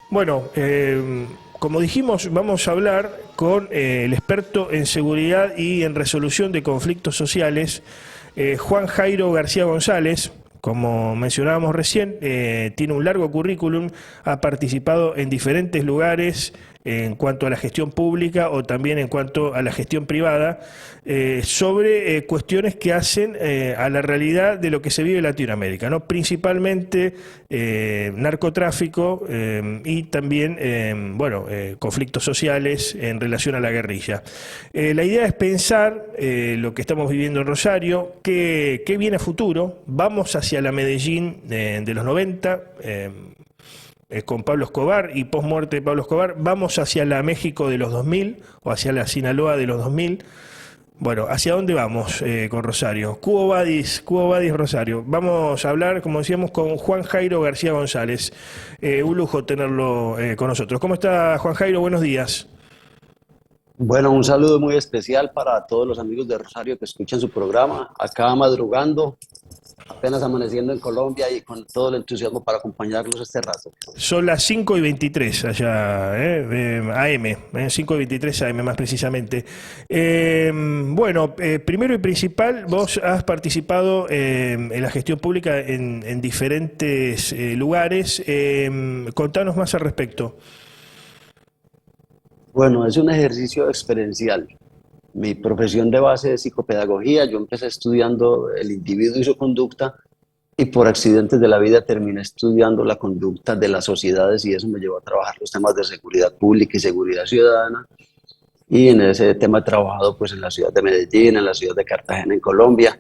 Bueno, como dijimos, vamos a hablar con el experto en seguridad y en resolución de conflictos sociales, Juan Jairo García González. Como mencionábamos recién, tiene un largo currículum, ha participado en diferentes lugares en cuanto a la gestión pública o también en cuanto a la gestión privada, sobre cuestiones que hacen a la realidad de lo que se vive en Latinoamérica, ¿no? Principalmente narcotráfico y también conflictos sociales en relación a la guerrilla. La idea es pensar lo que estamos viviendo en Rosario, qué viene a futuro. Vamos hacia la Medellín de los 90, con Pablo Escobar y post-muerte de Pablo Escobar. Vamos hacia la México de los 2000 o hacia la Sinaloa de los 2000. Bueno, ¿hacia dónde vamos con Rosario? Cubo Badis, Rosario. Vamos a hablar, como decíamos, con Juan Jairo García González. Un lujo tenerlo con nosotros. ¿Cómo está, Juan Jairo? Buenos días. Bueno, un saludo muy especial para todos los amigos de Rosario que escuchan su programa. Acá madrugando, apenas amaneciendo en Colombia y con todo el entusiasmo para acompañarlos este rato. Son las 5:23 allá, AM, 5:23 AM más precisamente. Primero y principal, vos has participado en la gestión pública en diferentes lugares. Contanos más al respecto. Bueno, es un ejercicio experiencial. Mi profesión de base es psicopedagogía. Yo empecé estudiando el individuo y su conducta y por accidentes de la vida terminé estudiando la conducta de las sociedades y eso me llevó a trabajar los temas de seguridad pública y seguridad ciudadana. Y en ese tema he trabajado pues en la ciudad de Medellín, en la ciudad de Cartagena, en Colombia.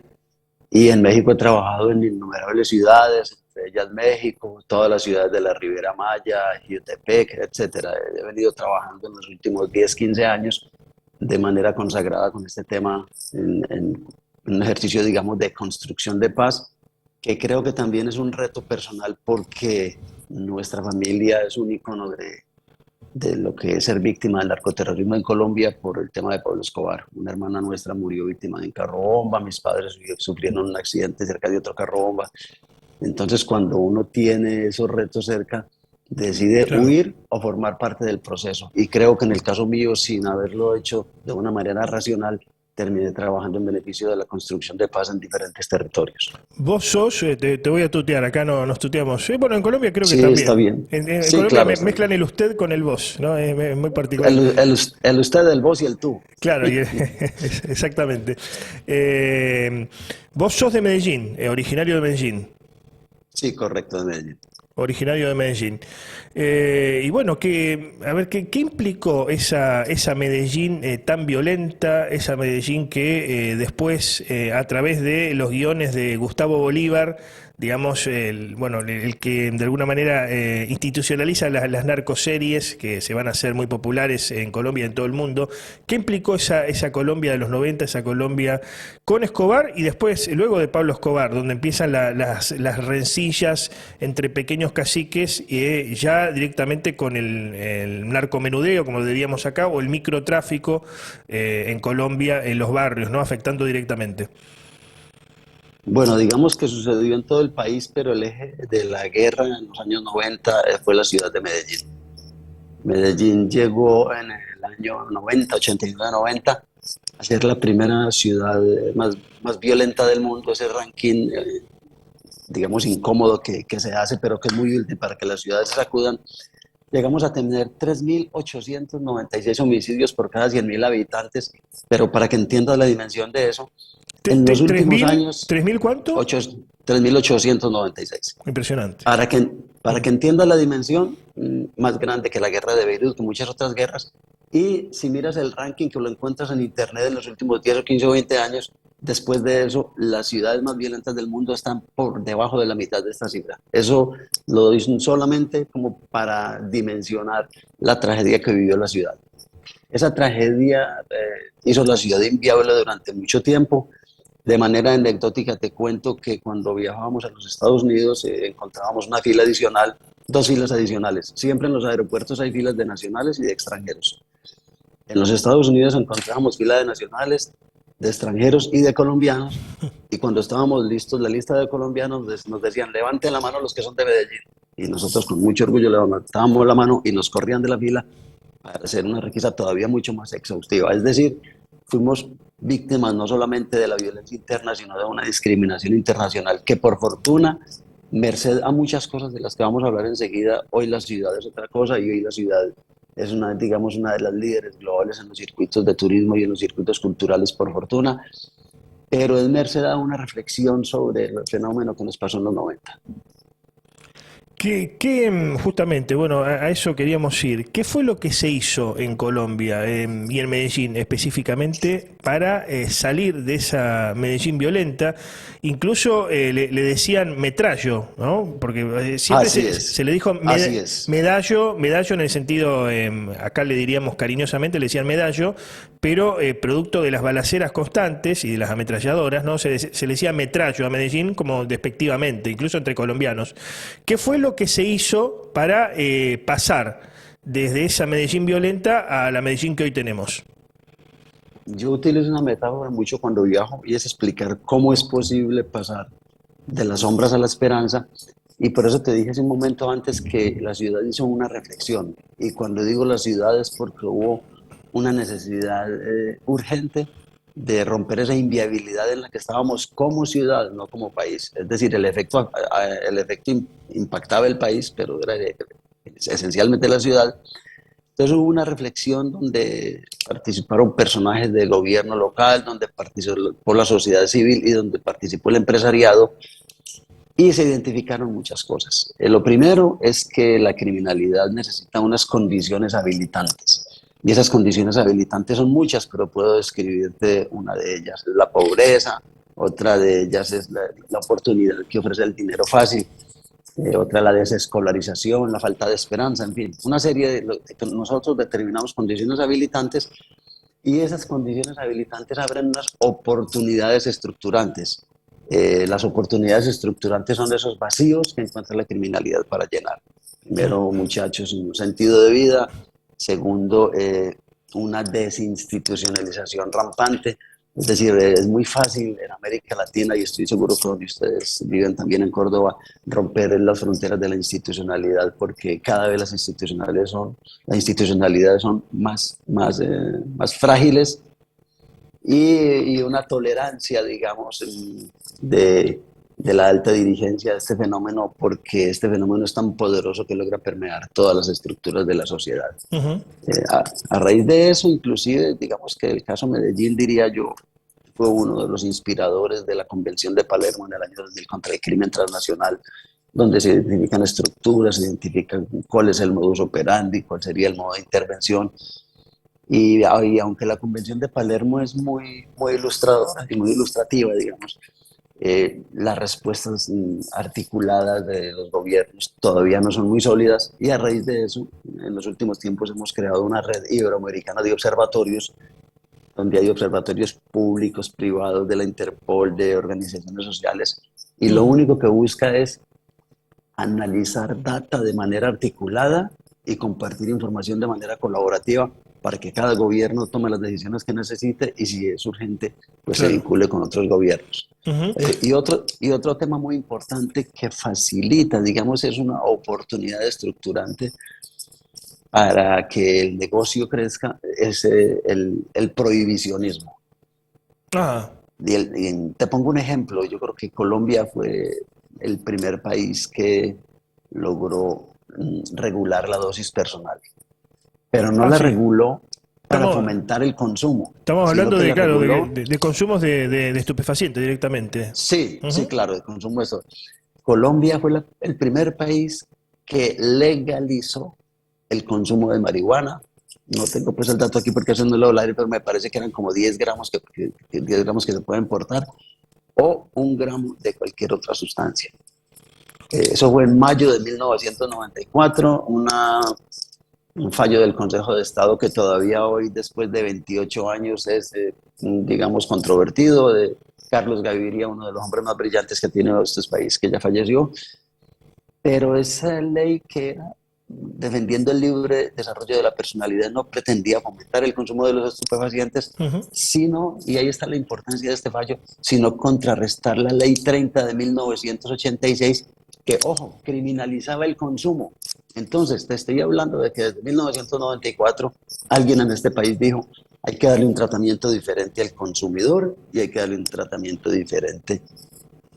Y en México he trabajado en innumerables ciudades, entre ellas México, todas las ciudades de la Riviera Maya, Jutepec, etcétera. He venido trabajando en los últimos 10, 15 años de manera consagrada con este tema en un ejercicio, digamos, de construcción de paz, que creo que también es un reto personal porque nuestra familia es un icono de lo que es ser víctima del narcoterrorismo en Colombia por el tema de Pablo Escobar. Una hermana nuestra murió víctima de un carro bomba, mis padres sufrieron un accidente cerca de otro carro bomba. Entonces, cuando uno tiene esos retos cerca, decide Claro. huir o formar parte del proceso. Y creo que en el caso mío, sin haberlo hecho de una manera racional, terminé trabajando en beneficio de la construcción de paz en diferentes territorios. Vos sos, te voy a tutear, acá no nos tuteamos. Bueno, en Colombia creo que Sí, está también. bien. En Sí, Colombia claro, está mezclan bien. el usted con el vos, ¿no? Es muy particular. El usted, el vos y el tú. Claro, exactamente. Eh, Vos sos de Medellín, originario de Medellín. Sí, correcto, de Medellín. Originario de Medellín. Y bueno, a ver, ¿qué implicó esa Medellín tan violenta, esa Medellín que después, a través de los guiones de Gustavo Bolívar, digamos, el que de alguna manera institucionaliza las narcoseries que se van a hacer muy populares en Colombia y en todo el mundo? ¿Qué implicó esa Colombia de los 90, esa Colombia con Escobar y después, luego de Pablo Escobar, donde empiezan las rencillas entre pequeños caciques y ya directamente con el narcomenudeo, como lo diríamos acá, o el microtráfico en Colombia, en los barrios, ¿no? Afectando directamente. Bueno, digamos que sucedió en todo el país, pero el eje de la guerra en los años 90 fue la ciudad de Medellín. Medellín llegó en el año 90, 89, 90 a ser la primera ciudad más violenta del mundo. Ese ranking, digamos, incómodo que se hace, pero que es muy útil para que las ciudades se sacudan. Llegamos a tener 3.896 homicidios por cada 100.000 habitantes, pero para que entiendas la dimensión de eso, en los ¿Tres últimos mil? años, ¿Tres mil cuánto? 3.896. Impresionante. Para que, para Mm. que entiendas la dimensión, más grande que la guerra de Beirut, que muchas otras guerras. Y si miras el ranking que lo encuentras en internet en los últimos 10 o 15 o 20 años, después de eso, las ciudades más violentas del mundo están por debajo de la mitad de esta cifra. Eso lo dicen solamente como para dimensionar la tragedia que vivió la ciudad. Esa tragedia hizo la ciudad inviable durante mucho tiempo. De manera anecdótica te cuento que cuando viajábamos a los Estados Unidos encontrábamos una fila adicional, dos filas adicionales. Siempre en los aeropuertos hay filas de nacionales y de extranjeros. En los Estados Unidos encontrábamos fila de nacionales, de extranjeros y de colombianos. Y cuando estábamos listos, la lista de colombianos nos decían, levanten la mano los que son de Medellín. y nosotros con mucho orgullo levantábamos la mano y nos corrían de la fila para hacer una requisa todavía mucho más exhaustiva. Es decir, fuimos víctimas no solamente de la violencia interna, sino de una discriminación internacional que por fortuna, merced a muchas cosas de las que vamos a hablar enseguida, hoy la ciudad es otra cosa y hoy la ciudad es una, digamos, una de las líderes globales en los circuitos de turismo y en los circuitos culturales, por fortuna, pero es merced a una reflexión sobre el fenómeno que nos pasó en los 90. Justamente, bueno, a eso queríamos ir. ¿Qué fue lo que se hizo en Colombia y en Medellín específicamente para salir de esa Medellín violenta? Incluso le decían metrallo, ¿no? Porque siempre Así se es, le dijo así es. medallo, medallo en el sentido, acá le diríamos cariñosamente, le decían medallo, pero producto de las balaceras constantes y de las ametralladoras, ¿no? Se le decía metrallo a Medellín como despectivamente, incluso entre colombianos. ¿Qué fue lo que se hizo para pasar desde esa Medellín violenta a la Medellín que hoy tenemos? Yo utilizo una metáfora mucho cuando viajo y es explicar cómo es posible pasar de las sombras a la esperanza. Y por eso te dije hace un momento antes que la ciudad hizo una reflexión. Y cuando digo la ciudad es porque hubo una necesidad urgente de romper esa inviabilidad en la que estábamos como ciudad, no como país. Es decir, el efecto impactaba el país, pero era esencialmente la ciudad. Entonces hubo una reflexión donde participaron personajes del gobierno local, donde participó la sociedad civil y donde participó el empresariado y se identificaron muchas cosas. Lo primero es que la criminalidad necesita unas condiciones habilitantes y esas condiciones habilitantes son muchas, pero puedo describirte una de ellas, es la pobreza, otra de ellas es la oportunidad que ofrece el dinero fácil, otra la desescolarización, la falta de esperanza, en fin, una serie nosotros determinamos condiciones habilitantes y esas condiciones habilitantes abren unas oportunidades estructurantes. Las oportunidades estructurantes son esos vacíos que encuentra la criminalidad para llenar. Primero, muchachos, un sentido de vida. Segundo, una desinstitucionalización rampante. Es decir, es muy fácil en América Latina, y estoy seguro que donde ustedes viven también en Córdoba, romper las fronteras de la institucionalidad, porque cada vez las institucionalidades son más frágiles y una tolerancia, digamos, de la alta dirigencia a este fenómeno, porque este fenómeno es tan poderoso que logra permear todas las estructuras de la sociedad. Ujú. A raíz de eso, inclusive, digamos que el caso Medellín, diría yo, fue uno de los inspiradores de la Convención de Palermo en el año 2000 contra el crimen transnacional, donde se identifican estructuras, se identifican cuál es el modus operandi, cuál sería el modo de intervención. Y aunque la Convención de Palermo es muy ilustradora y muy ilustrativa, digamos, las respuestas articuladas de los gobiernos todavía no son muy sólidas y a raíz de eso, en los últimos tiempos hemos creado una red iberoamericana de observatorios, donde hay observatorios públicos, privados, de la Interpol, de organizaciones sociales, y lo Ujú. único que busca es analizar data de manera articulada y compartir información de manera colaborativa para que cada gobierno tome las decisiones que necesite y si es urgente, pues se Claro. vincule con otros gobiernos. Ujú. Y otro tema muy importante que facilita, digamos, es una oportunidad estructurante para que el negocio crezca, es el prohibicionismo. Ah, Te pongo un ejemplo, yo creo que Colombia fue el primer país que logró regular la dosis personal, pero no la sí. reguló para Estamos, fomentar el consumo, estamos sino hablando que de, la claro, reguló, de consumos de estupefacientes directamente. sí, sí, Ujú. claro, de consumo eso. Colombia fue el primer país que legalizó el consumo de marihuana. No tengo pues el dato aquí porque eso no lo hablaré, pero me parece que eran como 10 gramos 10 gramos que se pueden portar o 1 gramo de cualquier otra sustancia. Eso fue en mayo de 1994, un fallo del Consejo de Estado que todavía hoy, después de 28 años, es, digamos, controvertido, de Carlos Gaviria, uno de los hombres más brillantes que ha tenido este país, que ya falleció. Pero esa ley que era defendiendo el libre desarrollo de la personalidad no pretendía fomentar el consumo de los estupefacientes, Ujú. sino, y ahí está la importancia de este fallo, sino contrarrestar la ley 30 de 1986 que, ojo, criminalizaba el consumo. Entonces, te estoy hablando de que desde 1994 alguien en este país dijo, hay que darle un tratamiento diferente al consumidor y hay que darle un tratamiento diferente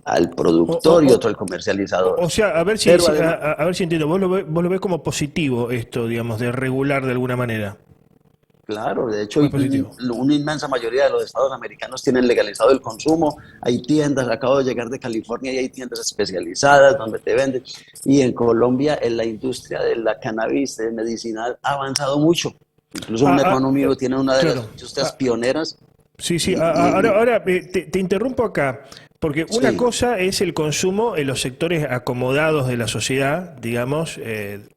al O, productor y o- otro al comercializador. o sea, a ver si, Pero además, a ver si entiendo, vos lo ves como positivo esto, digamos, de regular de alguna manera. claro, de hecho, Muy positivo. una inmensa mayoría de los estados americanos tienen legalizado el consumo. Hay tiendas, acabo de llegar de California y hay tiendas especializadas donde te venden. Y en Colombia, en la industria de la cannabis medicinal ha avanzado mucho. Incluso un Ah, hermano mío tiene una de las claro. industrias pioneras. Sí, sí. Y Ahora te interrumpo acá, porque una sí, cosa es el consumo en los sectores acomodados de la sociedad, digamos,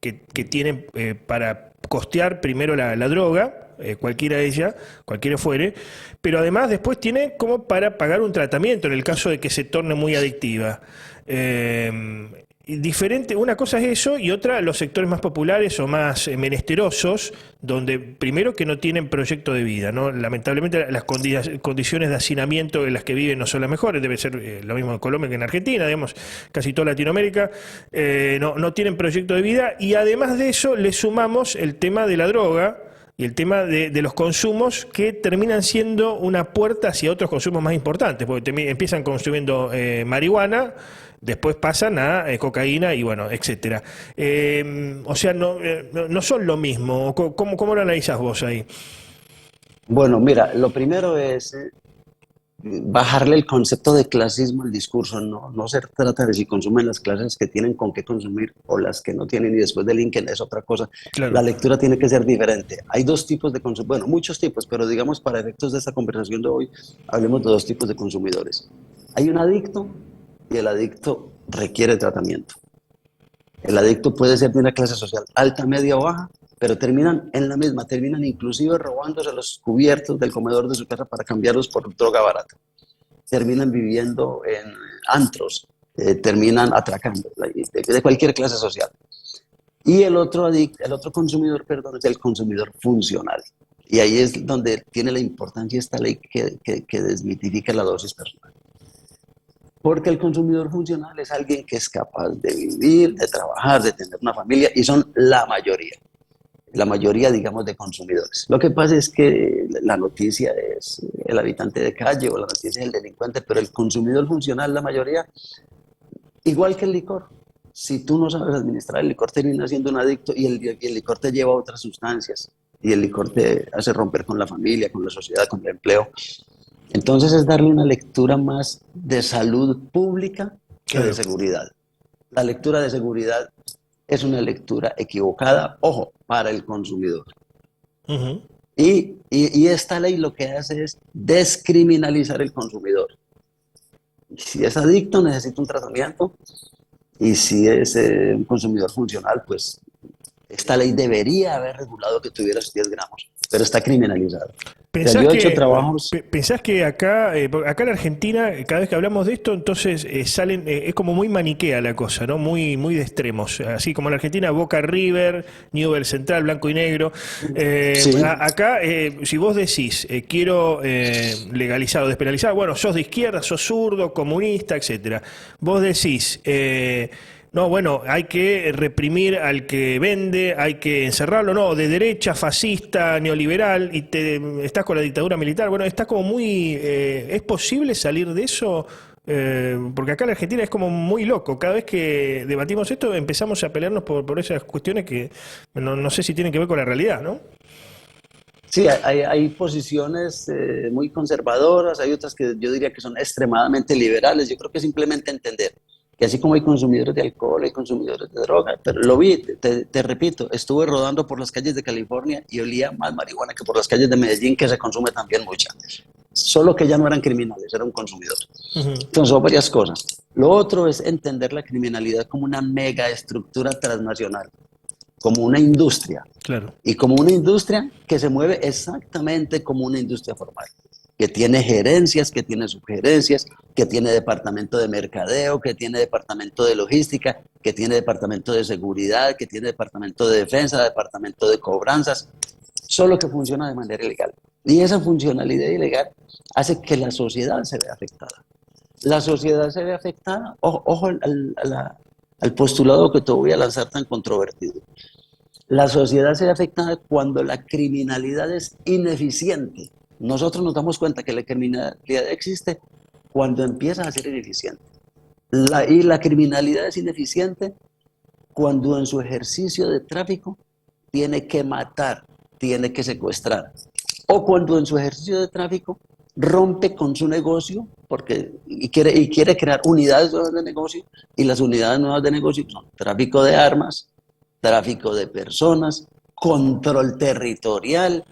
que tienen para costear primero la droga, cualquiera de ellas, cualquiera fuere, pero además después tiene como para pagar un tratamiento en el caso de que se torne muy adictiva. Y diferente, una cosa es eso y otra los sectores más populares o más menesterosos, donde primero que no tienen proyecto de vida, ¿no? Lamentablemente las condiciones de hacinamiento en las que viven no son las mejores, debe ser lo mismo en Colombia que en Argentina, digamos, casi toda Latinoamérica, no tienen proyecto de vida y además de eso le sumamos el tema de la droga y el tema de los consumos que terminan siendo una puerta hacia otros consumos más importantes, porque empiezan consumiendo marihuana, después pasan a cocaína y bueno, etcétera. O sea, no son lo mismo. ¿Cómo lo analizás vos ahí? bueno, mira, lo primero es bajarle el concepto de clasismo al discurso. No se trata de si consumen las clases que tienen con qué consumir o las que no tienen y después delinquen, es otra cosa. La Claro. lectura tiene que ser diferente. Hay dos tipos de consumo, bueno, muchos tipos, pero digamos para efectos de esta conversación de hoy, hablemos de dos tipos de consumidores. Hay un adicto y el adicto requiere tratamiento. El adicto puede ser de una clase social alta, media o baja, pero terminan en la misma, terminan inclusive robándose los cubiertos del comedor de su casa para cambiarlos por droga barata. Terminan viviendo en antros, terminan atracando, de cualquier clase social. Y el otro consumidor, perdón, es el consumidor funcional. Y ahí es donde tiene la importancia esta ley que desmitifica la dosis personal. Porque el consumidor funcional es alguien que es capaz de vivir, de trabajar, de tener una familia, y son la mayoría, digamos, de consumidores. Lo que pasa es que la noticia es el habitante de calle o la noticia es el delincuente, pero el consumidor funcional, la mayoría, igual que el licor. Si tú no sabes administrar el licor, termina siendo un adicto y el licor te lleva a otras sustancias y el licor te hace romper con la familia, con la sociedad, con el empleo. Entonces es darle una lectura más de salud pública que de Claro. seguridad. La lectura de seguridad es una lectura equivocada, ojo, para el consumidor. Ujú. Y esta ley lo que hace es descriminalizar el consumidor. Si es adicto, necesita un tratamiento y si es un consumidor funcional, pues esta ley debería haber regulado que tuvieras 10 gramos, pero está criminalizado. O sea, ¿Pensás yo he hecho que, trabajos, pensás que acá, acá en Argentina, cada vez que hablamos de esto, entonces salen, es como muy maniquea la cosa, ¿no? Muy de extremos. Así como en Argentina, Boca River, Newell's Central, blanco y negro. sí, Acá, si vos decís, quiero legalizar o despenalizar, bueno, sos de izquierda, sos zurdo, comunista, etcétera. Vos decís, no, bueno, hay que reprimir al que vende, hay que encerrarlo, no, de derecha, fascista, neoliberal, y estás con la dictadura militar. Bueno, está como muy... ¿es posible salir de eso? Porque acá en Argentina es como muy loco. Cada vez que debatimos esto empezamos a pelearnos por esas cuestiones que no sé si tienen que ver con la realidad, ¿no? sí, hay posiciones muy conservadoras, hay otras que yo diría que son extremadamente liberales. Yo creo que simplemente entender que así como hay consumidores de alcohol, hay consumidores de droga, pero lo vi, te repito, estuve rodando por las calles de California y olía más marihuana que por las calles de Medellín, que se consume también mucha. Solo que ya no eran criminales, era un consumidor. Ujú. Entonces, son varias cosas. Lo otro es entender la criminalidad como una mega estructura transnacional, como una industria, Claro. y como una industria que se mueve exactamente como una industria formal, que tiene gerencias, que tiene subgerencias, que tiene departamento de mercadeo, que tiene departamento de logística, que tiene departamento de seguridad, que tiene departamento de defensa, departamento de cobranzas, solo que funciona de manera ilegal. Y esa funcionalidad ilegal hace que la sociedad se vea afectada. La sociedad se ve afectada, ojo, ojo al postulado que te voy a lanzar tan controvertido. La sociedad se ve afectada cuando la criminalidad es ineficiente. Nosotros nos damos cuenta que la criminalidad existe cuando empieza a ser ineficiente. Y la criminalidad es ineficiente cuando en su ejercicio de tráfico tiene que matar, tiene que secuestrar. O cuando en su ejercicio de tráfico rompe con su negocio y quiere crear unidades nuevas de negocio, y las unidades nuevas de negocio son tráfico de armas, tráfico de personas, control territorial,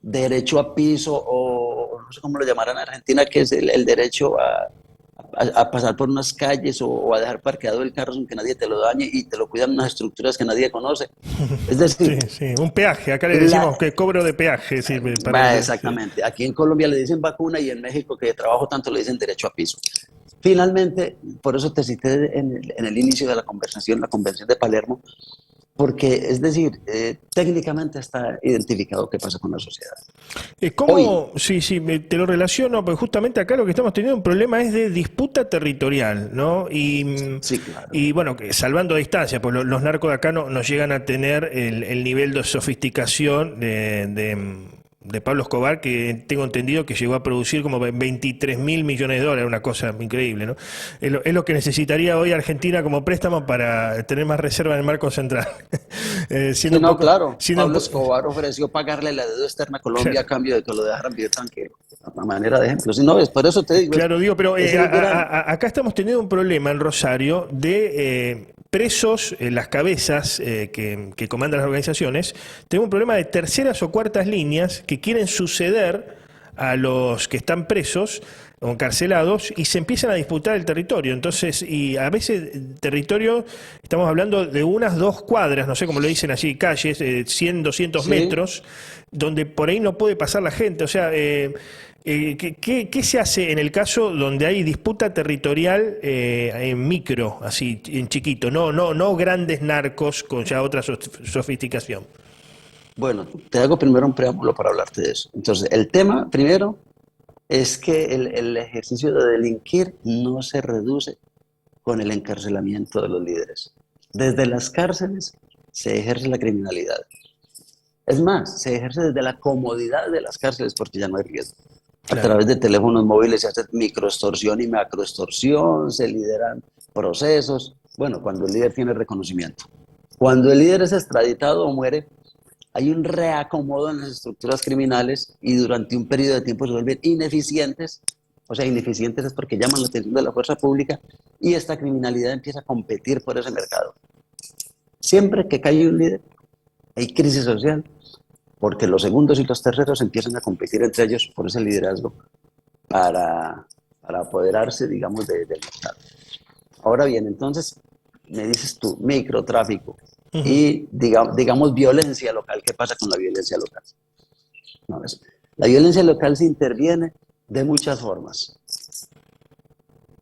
derecho a piso, o no sé cómo lo llamarán en Argentina, que es el derecho a pasar por unas calles o a dejar parqueado el carro sin que nadie te lo dañe y te lo cuidan unas estructuras que nadie conoce. Es decir, Sí, sí, un peaje, acá le decimos que cobro de peaje, sí, sí. exactamente. Aquí en Colombia le dicen vacuna y en México, que trabajo tanto, le dicen derecho a piso. Finalmente, por eso te cité en el inicio de la conversación, la Convención de Palermo, porque, es decir, técnicamente está identificado qué pasa con la sociedad. Hoy, ¿Cómo? Sí, sí, te lo relaciono, porque justamente acá lo que estamos teniendo un problema es de disputa territorial, ¿no? sí, claro. Y bueno, salvando distancia, pues los narcos de acá no llegan a tener el nivel de sofisticación de Pablo Escobar, que tengo entendido que llegó a producir como 23.000 millones de dólares, una cosa increíble, ¿no? Es lo que necesitaría hoy Argentina como préstamo para tener más reserva en el marco central. Sí, no, claro. Siendo un Pablo poco, Escobar ofreció pagarle la deuda externa a Colombia a claro. cambio de que lo dejaran vivir tranquilo. A manera de ejemplo. Sí, no, es por eso te digo, Claro, digo, pero es el gran. acá estamos teniendo un problema en Rosario de presos, las cabezas que comandan las organizaciones, tenemos un problema de terceras o cuartas líneas que quieren suceder a los que están presos o encarcelados y se empiezan a disputar el territorio. Entonces, y a veces territorio, estamos hablando de unas 2 cuadras, no sé cómo lo dicen allí, calles, 100, 200 Sí, metros, donde por ahí no puede pasar la gente. O sea, ¿qué se hace en el caso donde hay disputa territorial en micro, así, en chiquito? No grandes narcos con ya otra sofisticación. bueno, te hago primero un preámbulo para hablarte de eso. Entonces, el tema primero es que el ejercicio de delinquir no se reduce con el encarcelamiento de los líderes. Desde las cárceles se ejerce la criminalidad. Es más, se ejerce desde la comodidad de las cárceles porque ya no hay riesgo. A Claro. través de teléfonos móviles se hace microextorsión y macroextorsión, se lideran procesos. Bueno, cuando el líder tiene reconocimiento. Cuando el líder es extraditado o muere, hay un reacomodo en las estructuras criminales y durante un periodo de tiempo se vuelven ineficientes. O sea, ineficientes es porque llaman la atención de la fuerza pública y esta criminalidad empieza a competir por ese mercado. Siempre que cae un líder, hay crisis social, porque los segundos y los terceros empiezan a competir entre ellos por ese liderazgo para apoderarse, digamos, del mercado. Ahora bien, entonces, me dices tú, microtráfico Ujú. y, digamos, violencia local. ¿Qué pasa con la violencia local? No, la violencia local se interviene de muchas formas.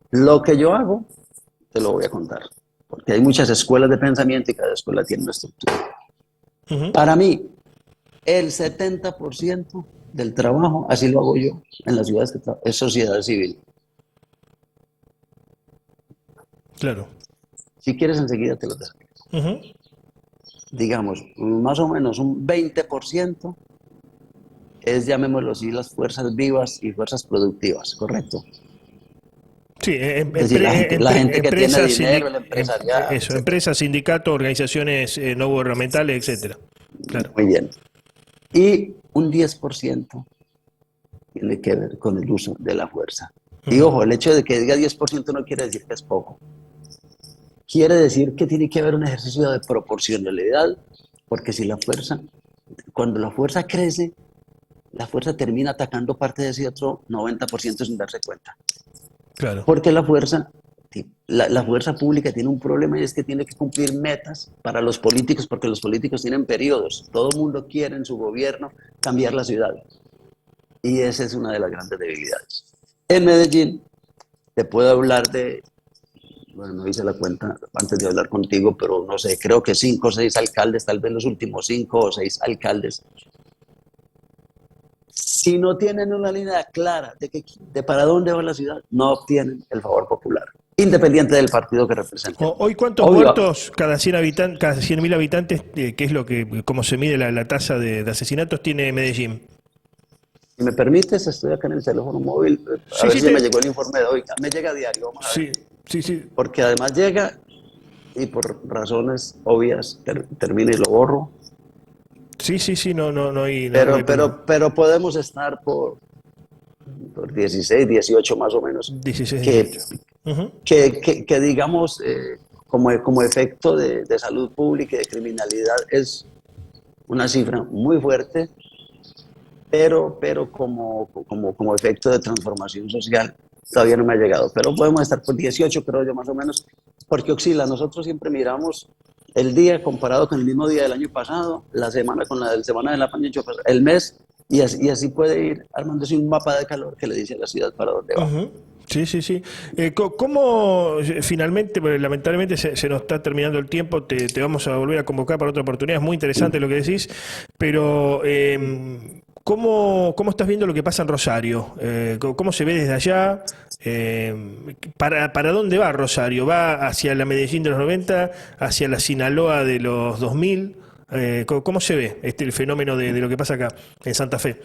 Lo que yo hago, te lo voy a contar, porque hay muchas escuelas de pensamiento y cada escuela tiene una estructura. Ujú. Para mí, el 70% del trabajo, así lo hago yo en las ciudades que trabajo, es sociedad civil. Claro. Si quieres, enseguida te lo desarrollo. Ujú. Digamos, más o menos un 20% es, llamémoslo así, las fuerzas vivas y fuerzas productivas, ¿correcto? Sí, Es decir, la gente que tiene empresas, dinero, el empresariado, eso, etc. empresas, sindicatos, organizaciones no gubernamentales, etcétera. Claro. Muy bien. Y un 10% tiene que ver con el uso de la fuerza. Y Ujú. ojo, el hecho de que diga 10% no quiere decir que es poco. Quiere decir que tiene que haber un ejercicio de proporcionalidad, porque si la fuerza, cuando la fuerza crece, la fuerza termina atacando parte de ese otro 90% sin darse cuenta. Claro. Porque la fuerza pública tiene un problema y es que tiene que cumplir metas para los políticos, porque los políticos tienen periodos. Todo el mundo quiere en su gobierno cambiar la ciudad. Y esa es una de las grandes debilidades. En Medellín, te puedo hablar de, bueno, no hice la cuenta antes de hablar contigo, pero no sé, creo que 5 o 6 alcaldes, tal vez los últimos 5 o 6 alcaldes, si no tienen una línea clara de para dónde va la ciudad, no obtienen el favor popular. independiente del partido que representen. Hoy, ¿cuántos Obvio, muertos cada 100 habitantes, cada 100.000 habitantes, que es lo que, cómo se mide la tasa de asesinatos, tiene Medellín? si me permites, estoy acá en el teléfono móvil, a Sí, ver sí, si ya me llegó el informe de hoy. Me llega a diario, vamos a ver. sí, sí, sí. Porque además llega y por razones obvias termina y lo borro. Sí, sí, sí, no hay, no hay Pero, problema. pero podemos estar por 16, 18 más o menos, 16, que, 18. Ujú. que digamos, como efecto de salud pública y de criminalidad es una cifra muy fuerte, pero como efecto de transformación social todavía no me ha llegado. Pero podemos estar por 18, creo yo, más o menos, porque oscila. Nosotros siempre miramos el día comparado con el mismo día del año pasado, la semana con la del semana del año pasado, el mes, y así puede ir armándose un mapa de calor que le dice a la ciudad para dónde va. Ujú. Sí, sí, sí. ¿Cómo finalmente, porque lamentablemente se nos está terminando el tiempo, te vamos a volver a convocar para otra oportunidad? Es muy interesante lo que decís, pero ¿cómo estás viendo lo que pasa en Rosario? ¿Cómo se ve desde allá? ¿Para dónde va Rosario? ¿Va hacia la Medellín de los 90, hacia la Sinaloa de los 2000? ¿Cómo se ve el fenómeno de lo que pasa acá en Santa Fe?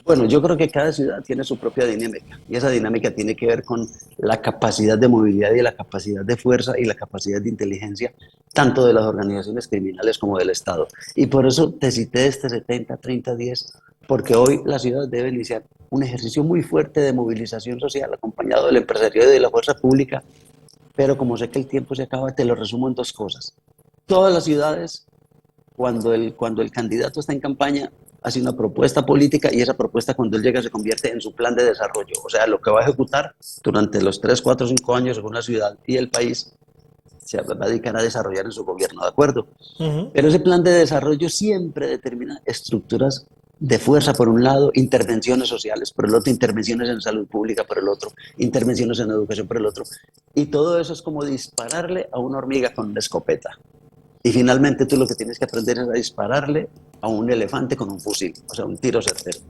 Bueno, yo creo que cada ciudad tiene su propia dinámica y esa dinámica tiene que ver con la capacidad de movilidad y la capacidad de fuerza y la capacidad de inteligencia tanto de las organizaciones criminales como del Estado. Y por eso te cité este 70-30-10, porque hoy la ciudad debe iniciar un ejercicio muy fuerte de movilización social acompañado del empresariado y de la fuerza pública, pero como sé que el tiempo se acaba, te lo resumo en dos cosas. Todas las ciudades cuando el candidato está en campaña, hace una propuesta política y esa propuesta cuando él llega se convierte en su plan de desarrollo. O sea, lo que va a ejecutar durante los 3, 4, 5 años según la ciudad y el país se va a dedicar a desarrollar en su gobierno, ¿de acuerdo? Ujú. Pero ese plan de desarrollo siempre determina estructuras de fuerza por un lado, intervenciones sociales por el otro, intervenciones en salud pública por el otro, intervenciones en educación por el otro. Y todo eso es como dispararle a una hormiga con una escopeta. Y finalmente tú lo que tienes que aprender es a dispararle a un elefante con un fusil, o sea, un tiro certero.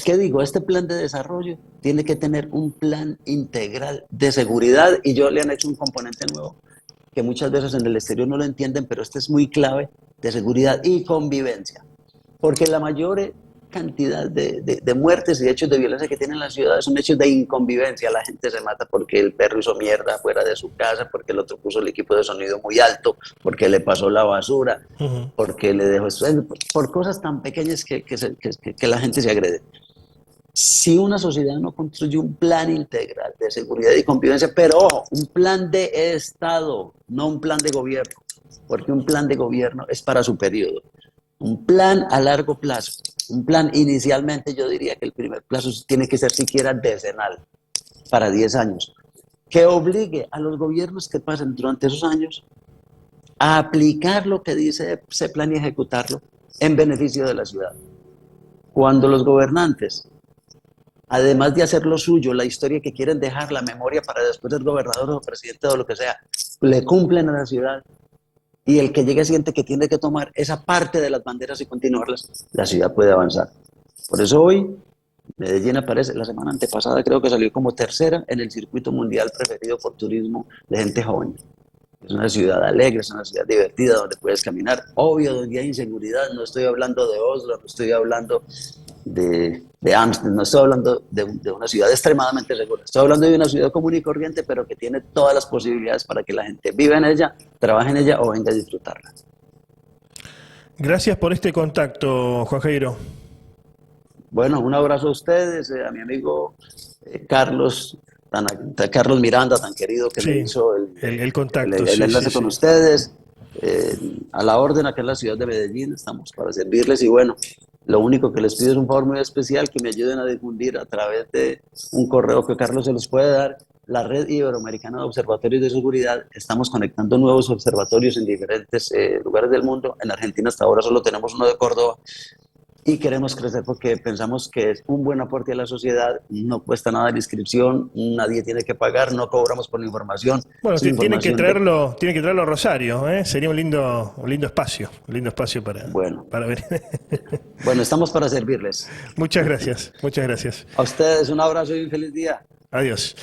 ¿Qué digo? Este plan de desarrollo tiene que tener un plan integral de seguridad y yo le han hecho un componente nuevo que muchas veces en el exterior no lo entienden, pero este es muy clave de seguridad y convivencia. Porque la mayor cantidad de muertes y hechos de violencia que tienen las ciudades son hechos de inconvivencia. La gente se mata porque el perro hizo mierda fuera de su casa, porque el otro puso el equipo de sonido muy alto, porque le pasó la basura, Ujú. porque le dejó... Por cosas tan pequeñas que la gente se agrede. Si una sociedad no construye un plan integral de seguridad y convivencia, pero ojo, un plan de Estado, no un plan de gobierno, porque un plan de gobierno es para su periodo. Un plan a largo plazo, un plan inicialmente yo diría que el primer plazo tiene que ser siquiera decenal, para 10 años, que obligue a los gobiernos que pasen durante esos años a aplicar lo que dice ese plan y ejecutarlo en beneficio de la ciudad. Cuando los gobernantes, además de hacer lo suyo, la historia que quieren dejar, la memoria para después ser gobernador o presidente o lo que sea, le cumplen a la ciudad y el que llegue siente que tiene que tomar esa parte de las banderas y continuarlas, la ciudad puede avanzar. Por eso hoy Medellín aparece, la semana antepasada creo que salió como tercera en el circuito mundial preferido por turismo de gente joven. Es una ciudad alegre, es una ciudad divertida donde puedes caminar. Obvio, donde hay inseguridad, no estoy hablando de Oslo, no estoy hablando de Amsterdam, no estoy hablando de una ciudad extremadamente segura. Estoy hablando de una ciudad común y corriente, pero que tiene todas las posibilidades para que la gente viva en ella, trabaje en ella o venga a disfrutarla. Gracias por este contacto, Juan Jairo. Bueno, un abrazo a ustedes, a mi amigo Carlos, Carlos Miranda, tan querido que me Sí, hizo el contacto, el sí, sí, enlace con sí. ustedes. A la orden acá en la ciudad de Medellín, estamos para servirles y bueno, lo único que les pido es un favor muy especial, que me ayuden a difundir a través de un correo que Carlos se los puede dar, la Red Iberoamericana de Observatorios de Seguridad. Estamos conectando nuevos observatorios en diferentes lugares del mundo. En Argentina hasta ahora solo tenemos uno de Córdoba y queremos crecer porque pensamos que es un buen aporte a la sociedad, no cuesta nada la inscripción, nadie tiene que pagar, no cobramos por la información, Bueno, es información de... tienen que traerlo a Rosario, ¿eh? Sería un lindo espacio Bueno, para ver. bueno, estamos para servirles. Muchas gracias, muchas gracias. A ustedes un abrazo y un feliz día. Adiós.